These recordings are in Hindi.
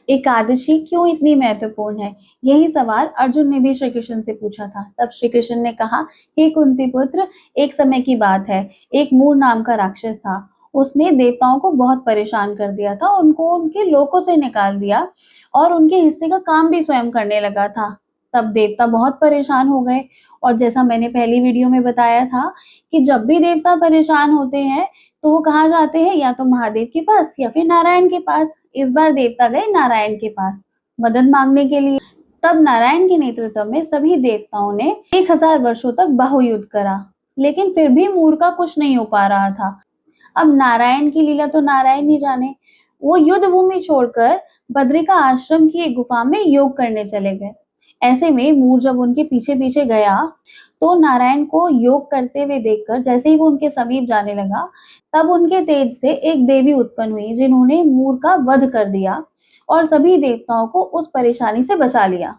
एकादशी क्यों इतनी महत्वपूर्ण है? यही सवाल अर्जुन ने भी श्री कृष्ण से पूछा था। तब श्री कृष्ण ने कहा, हे कुंती पुत्र, एक समय की बात है, एक मूर नाम का राक्षस था। उसने देवताओं को बहुत परेशान कर दिया था, उनको उनके लोकों से निकाल दिया और उनके हिस्से का काम भी स्वयं करने लगा था। तब देवता बहुत परेशान हो गए और जैसा मैंने पहली वीडियो में बताया था कि जब भी देवता परेशान होते हैं तो वो कहाँ जाते हैं, या तो महादेव के पास या फिर नारायण के पास। इस बार देवता गए नारायण के पास मदद मांगने के लिए। तब नारायण के नेतृत्व में सभी देवताओं ने 1000 वर्षों तक बाहुयुद्ध करा, लेकिन फिर भी मूर का कुछ नहीं हो पा रहा था। अब नारायण की लीला तो नारायण ही जाने। वो युद्ध भूमि छोड़कर बद्रिका आश्रम की एक गुफा में योग करने चले गए। ऐसे में मूर जब उनके पीछे पीछे गया तो नारायण को योग करते हुए देखकर जैसे ही वो उनके समीप जाने लगा, तब उनके तेज से एक देवी उत्पन्न हुई जिन्होंने मूर का वध कर दिया और सभी देवताओं को उस परेशानी से बचा लिया।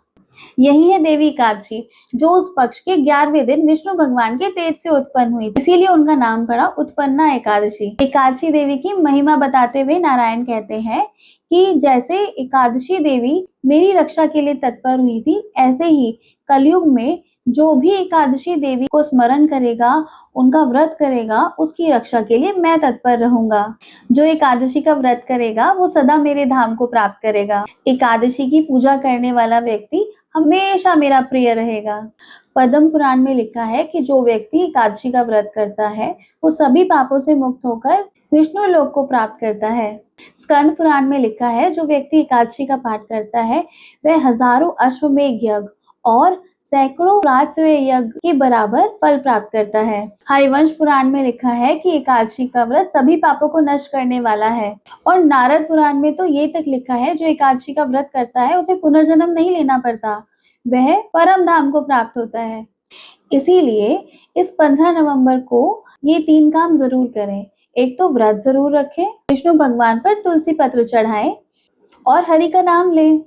यही है देवी एकादशी, जो उस पक्ष के 11वें दिन विष्णु भगवान के तेज से उत्पन्न हुई, इसीलिए उनका नाम पड़ा उत्पन्ना एकादशी। एकादशी देवी की महिमा बताते हुए नारायण कहते हैं कि जैसे एकादशी देवी मेरी रक्षा के लिए तत्पर हुई थी, ऐसे ही कलयुग में जो भी एकादशी देवी को स्मरण करेगा, उनका व्रत करेगा, उसकी रक्षा के लिए मैं तत्पर रहूंगा। जो एकादशी का व्रत करेगा वो सदा मेरे धाम को प्राप्त करेगा। एकादशी की पूजा करने वाला व्यक्ति हमेशा मेरा प्रिय रहेगा। पद्म पुराण में लिखा है कि जो व्यक्ति एकादशी का व्रत करता है वो सभी पापों से मुक्त होकर विष्णु लोक को प्राप्त करता है। स्कंद पुराण में लिखा है जो व्यक्ति एकादशी का पाठ करता है वह हजारों अश्वमेध यज्ञ और सैकड़ों राजसूय यज्ञ के बराबर फल प्राप्त करता है। हरिवंश पुराण में लिखा है कि एकादशी का व्रत सभी पापों को नष्ट करने वाला है। और नारद पुराण में तो ये तक लिखा है जो एकादशी का व्रत करता है उसे पुनर्जन्म नहीं लेना पड़ता, वह परम धाम को प्राप्त होता है। इसीलिए इस 15 नवंबर को ये 3 काम जरूर करें। एक तो व्रत जरूर रखें, विष्णु भगवान पर तुलसी पत्र चढ़ाएं और हरि का नाम लें।